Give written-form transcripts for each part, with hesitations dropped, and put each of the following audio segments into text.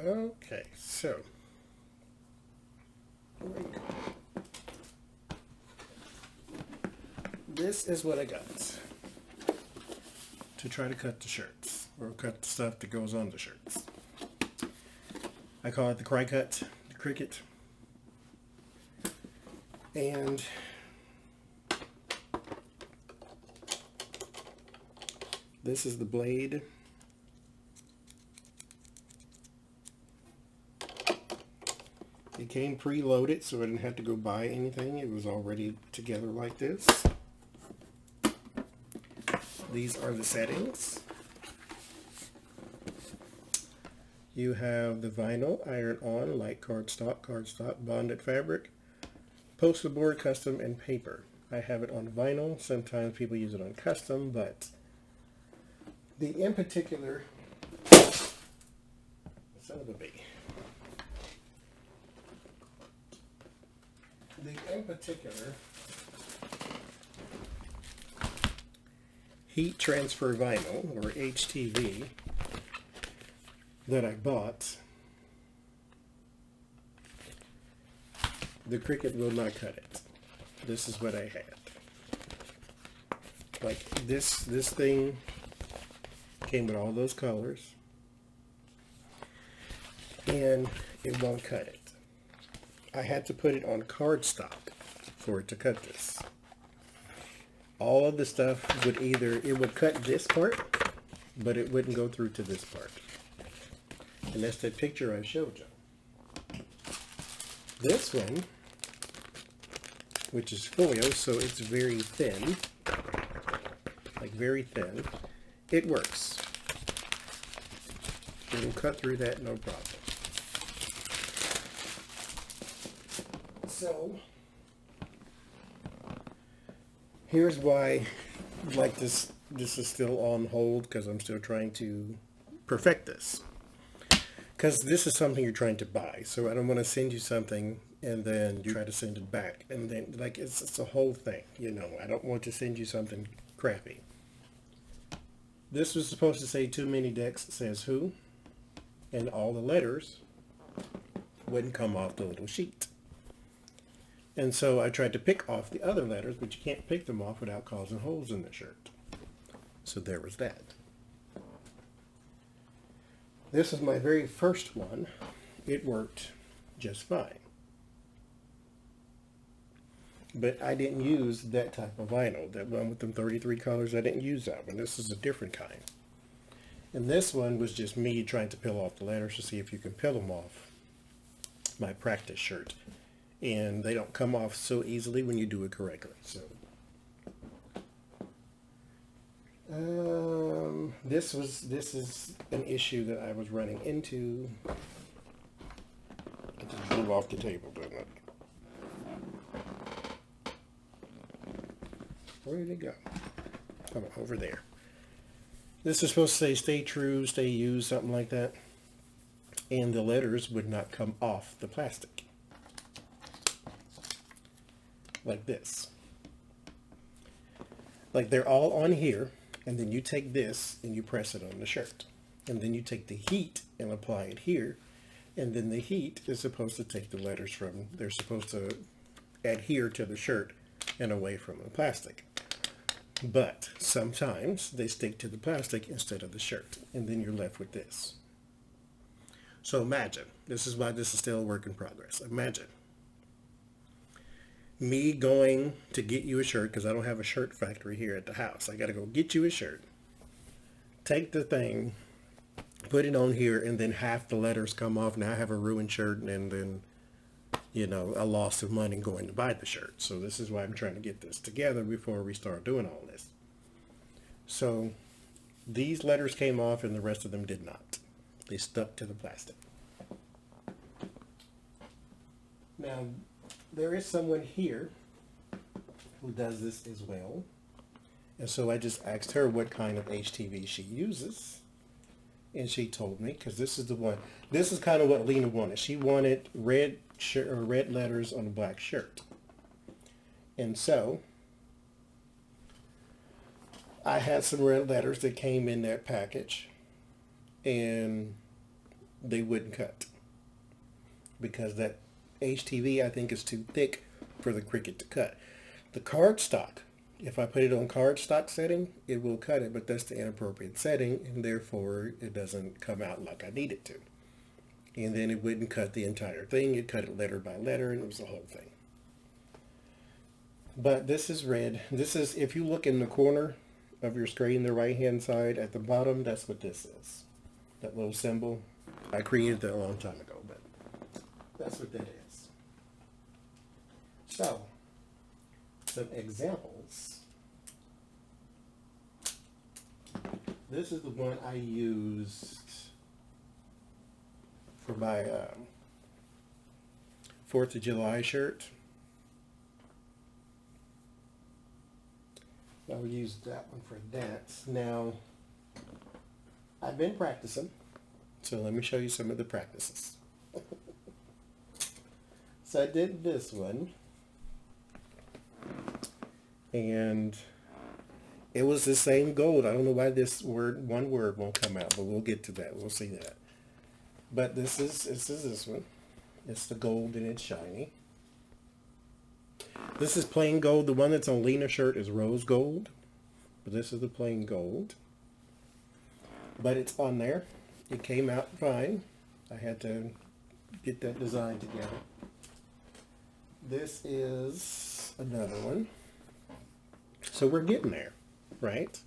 Okay, so this is what I got to try to cut the shirts, or cut the stuff that goes on the shirts. I call it the cry cut, the cricket. And this is the blade. It came preloaded, so I didn't have to go buy anything. It was already together like this. These are the settings. You have the vinyl, iron-on, light cardstock, bonded fabric, poster board, custom, and paper. I have it on vinyl. Sometimes people use it on custom, but the in particular, son of a bee. The in particular heat transfer vinyl, or HTV, that I bought, the Cricut will not cut it. This is what I had. Like this thing came with all those colors, and it won't cut it. I had to put it on cardstock for it to cut this. All of the stuff would it would cut this part, but it wouldn't go through to this part. And that's that picture I showed you. This one, which is foil, so it's very thin, like very thin, it works. It'll cut through that no problem. So here's why, like this is still on hold, because I'm still trying to perfect this. Because this is something you're trying to buy, so I don't want to send you something and then you try to send it back, and then like it's a whole thing, you know. I don't want to send you something crappy. This was supposed to say too many decks says who, and all the letters wouldn't come off the little sheet. And so I tried to pick off the other letters, but you can't pick them off without causing holes in the shirt. So there was that. This is my very first one. It worked just fine. But I didn't use that type of vinyl. That one with them 33 colors, I didn't use that one. This is a different kind. And this one was just me trying to peel off the letters to see if you can peel them off my practice shirt. And they don't come off so easily when you do it correctly. So this is an issue that I was running into. It just blew off the table, didn't it? Where did it go? Come on, over there. This is supposed to say stay true, stay used, something like that. And the letters would not come off the plastic. Like this. Like they're all on here, and then you take this and you press it on the shirt. And then you take the heat and apply it here. And then the heat is supposed to take the letters from, they're supposed to adhere to the shirt and away from the plastic. But sometimes they stick to the plastic instead of the shirt, and then you're left with this. So imagine, this is why this is still a work in progress. Imagine me going to get you a shirt, because I don't have a shirt factory here at the house. I got to go get you a shirt, take the thing, put it on here, and then half the letters come off. Now I have a ruined shirt, and then, you know, a loss of money going to buy the shirt. So this is why I'm trying to get this together before we start doing all this. So these letters came off and the rest of them did not. They stuck to the plastic. Now, there is someone here who does this as well. And so I just asked her what kind of HTV she uses. And she told me, because this is the one, this is kind of what Lena wanted. She wanted red letters on a black shirt. And so I had some red letters that came in that package, and they wouldn't cut because that HTV I think is too thick for the Cricut to cut. The cardstock, if I put it on cardstock setting, it will cut it, but that's the inappropriate setting, and therefore it doesn't come out like I need it to. And then it wouldn't cut the entire thing. It cut it letter by letter, and it was the whole thing. But this is red. This is, if you look in the corner of your screen, the right-hand side at the bottom, that's what this is. That little symbol. I created that a long time ago, but that's what that is. So, some examples. This is the one I used for my 4th of July shirt. I'll use that one for that. Now, I've been practicing, so let me show you some of the practices. So I did this one, and it was the same gold. I don't know why this one word won't come out, but we'll get to that. We'll see that. But this is this one. It's the gold and it's shiny. This is plain gold. The one that's on Lena's shirt is rose gold. But this is the plain gold. But it's on there. It came out fine. I had to get that design together. This is another one. So we're getting there, right?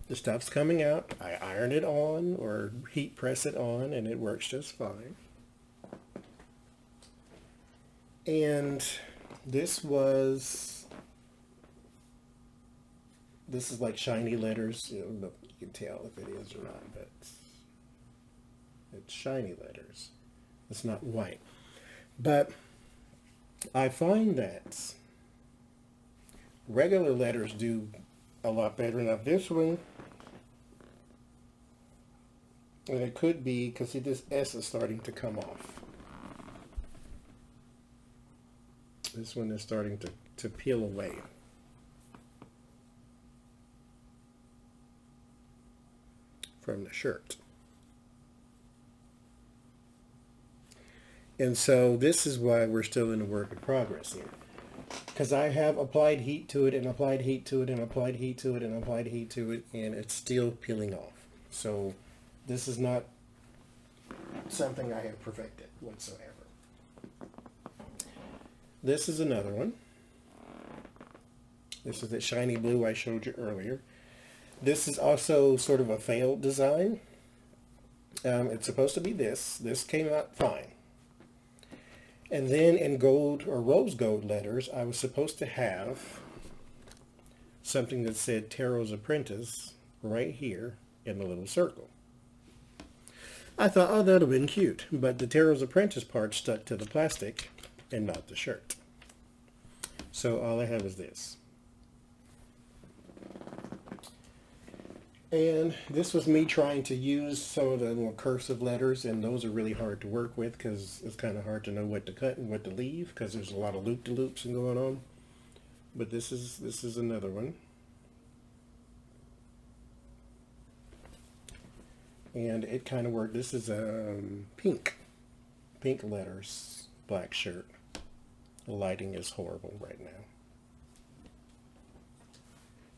The stuff's coming out. I iron it on or heat press it on and it works just fine. And this is like shiny letters. You don't know if you can tell if it is or not, but it's shiny letters. It's not white. But I find that regular letters do a lot better. Now this one, and it could be because see this S is starting to come off. This one is starting to peel away. From the shirt. And so this is why we're still in a work in progress here. Because I have applied heat to it and applied heat to it and applied heat to it and applied heat to it, and it's still peeling off. So this is not something I have perfected whatsoever. This is another one. This is that shiny blue I showed you earlier. This is also sort of a failed design. It's supposed to be this. This came out fine. And then in gold or rose gold letters, I was supposed to have something that said Tarotsapprentice right here in the little circle. I thought, oh, that would have been cute. But the Tarotsapprentice part stuck to the plastic and not the shirt. So all I have is this. And this was me trying to use some of the little cursive letters, and those are really hard to work with because it's kind of hard to know what to cut and what to leave because there's a lot of loop-de-loops going on. But this is another one. And it kind of worked. This is pink letters, black shirt. The lighting is horrible right now.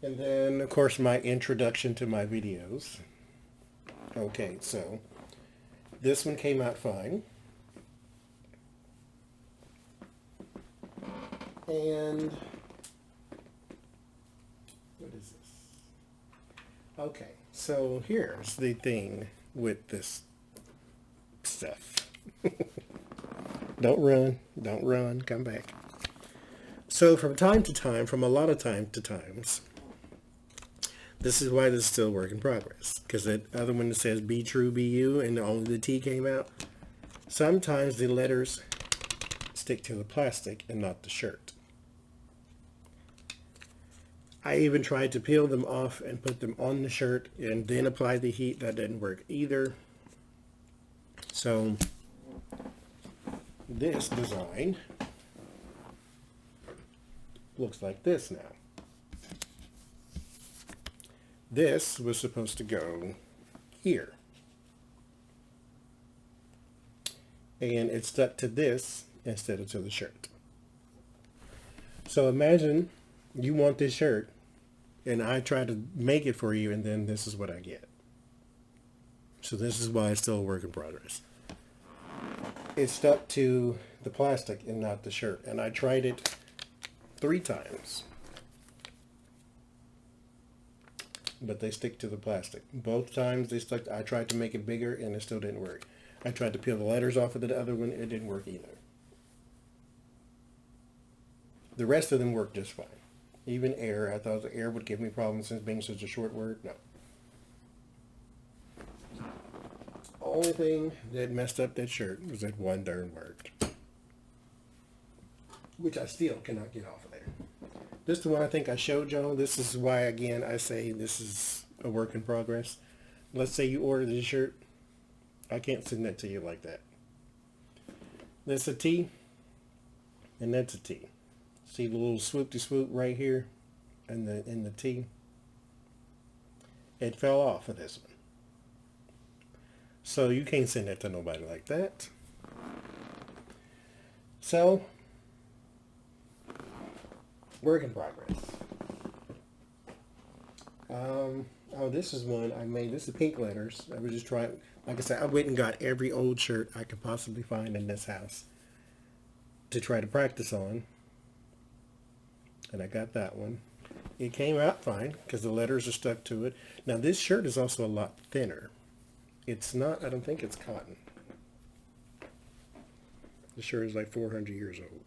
And then, of course, my introduction to my videos. Okay, so this one came out fine. And what is this? Okay, so here's the thing with this stuff. Don't run, come back. So from time to time, from a lot of time to times, this is why this is still a work in progress. Because that other one that says be true, be you, and only the T came out. Sometimes the letters stick to the plastic and not the shirt. I even tried to peel them off and put them on the shirt and then apply the heat. That didn't work either. So this design looks like this now. This was supposed to go here. and it stuck to this instead of to the shirt. So imagine you want this shirt and I try to make it for you, and then this is what I get. So this is why it's still a work in progress. It stuck to the plastic and not the shirt, and I tried it 3 times, but they stick to the plastic. Both times they stuck. I tried to make it bigger and it still didn't work. I tried to peel the letters off of the other one, it didn't work either. The rest of them worked just fine. Even air, I thought the air would give me problems since being such a short word. No. Only thing that messed up that shirt was that one darn word, which I still cannot get off of there. This is the one I think I showed y'all. This is why, again, I say this is a work in progress. Let's say you order this shirt. I can't send that to you like that. That's a T, and that's a T. See the little swoop-de-swoop right here in the T? It fell off of this one. So you can't send that to nobody like that. So, work in progress. Oh, this is one I made. This is pink letters. I was just trying, like I said, I went and got every old shirt I could possibly find in this house to try to practice on. And I got that one. It came out fine because the letters are stuck to it. Now this shirt is also a lot thinner. It's not, I don't think it's cotton. The shirt is like 400 years old.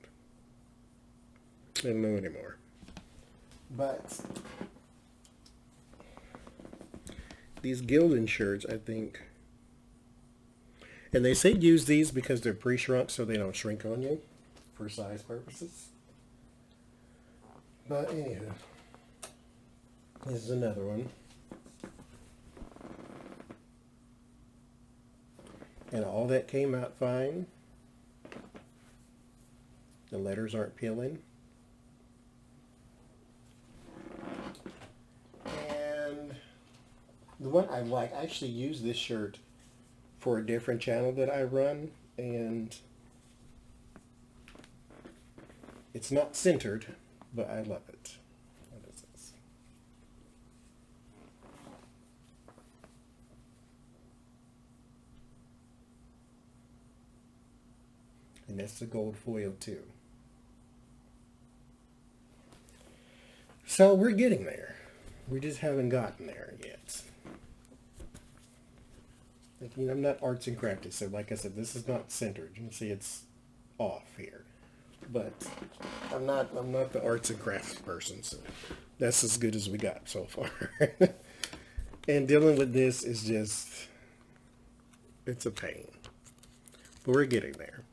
I don't know anymore. But these Gildan shirts, I think, and they say use these because they're pre-shrunk so they don't shrink on you for size purposes. But anywho, this is another one. And all that came out fine. The letters aren't peeling. And the one I like, I actually use this shirt for a different channel that I run, and it's not centered, but I love it. What is this? And that's the gold foil too. So we're getting there. We just haven't gotten there yet. You know, I'm not arts and crafty, so like I said, this is not centered. You can see it's off here. But I'm not the arts and crafts person, so that's as good as we got so far. And dealing with this is just, it's a pain. But we're getting there.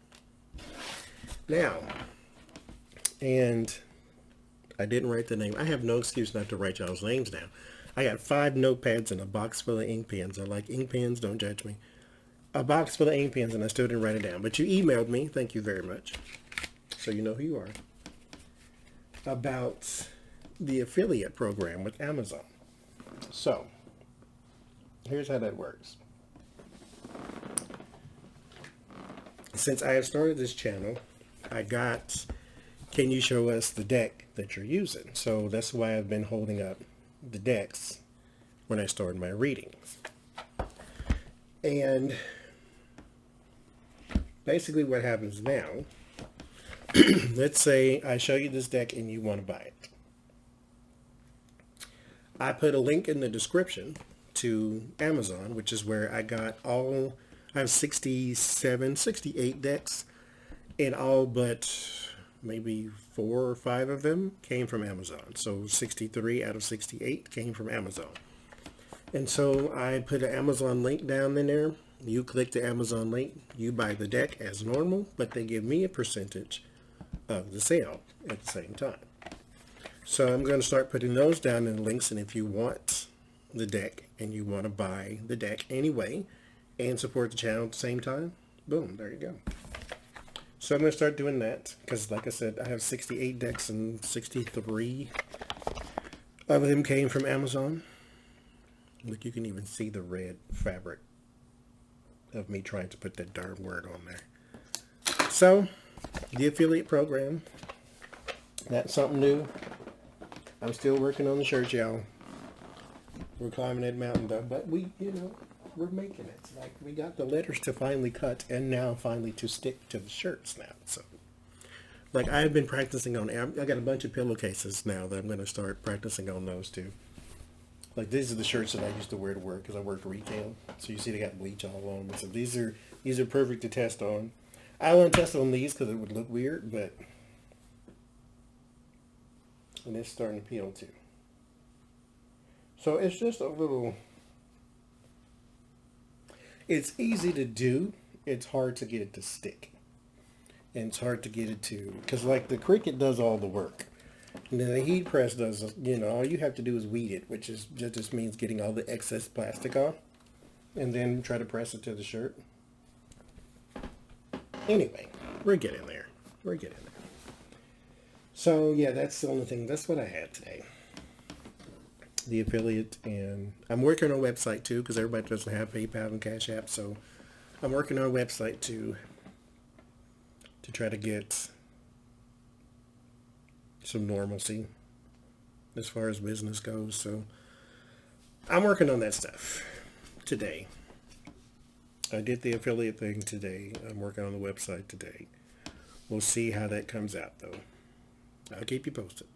Now, and I didn't write the name. I have no excuse not to write y'all's names now. I got 5 notepads and a box full of ink pens. I like ink pens, don't judge me. A box full of ink pens, and I still didn't write it down. But you emailed me, thank you very much, so you know who you are, about the affiliate program with Amazon. So, here's how that works. Since I have started this channel, I got, can you show us the deck that you're using? So that's why I've been holding up the decks when I started my readings. And basically what happens now, let's say I show you this deck and you want to buy it. I put a link in the description to Amazon, which is where I got all, I have 67, 68 decks, and all but maybe 4 or 5 of them came from Amazon. So 63 out of 68 came from Amazon. And so I put an Amazon link down in there. You click the Amazon link, you buy the deck as normal, but they give me a percentage of the sale at the same time. So I'm going to start putting those down in the links, and if you want the deck and you want to buy the deck anyway and support the channel at the same time, boom, there you go. So I'm going to start doing that because, like I said, I have 68 decks and 63 of them came from Amazon. Look, you can even see the red fabric of me trying to put that darn word on there. So, the affiliate program, that's something new. I'm still working on the shirt, y'all. We're climbing that mountain though, but we're making it. Like, we got the letters to finally cut and now finally to stick to the shirts now. So, like, I've been practicing on, I got a bunch of pillowcases now that I'm going to start practicing on those too. Like, these are the shirts that I used to wear to work because I worked retail. So you see they got bleach all on them. So these are perfect to test on. I won't test on these because it would look weird, but and it's starting to peel too. So it's just a little, it's easy to do. It's hard to get it to stick. And it's hard to get it to, because like the Cricut does all the work. And then the heat press does, all you have to do is weed it, which is just means getting all the excess plastic off. And then try to press it to the shirt. Anyway, we're getting there. We're getting there. So yeah, that's the only thing. That's what I had today. The affiliate, and I'm working on a website too because everybody doesn't have PayPal and Cash App. So I'm working on a website to try to get some normalcy as far as business goes. So I'm working on that stuff today. I did the affiliate thing today. I'm working on the website today. We'll see how that comes out though. I'll keep you posted.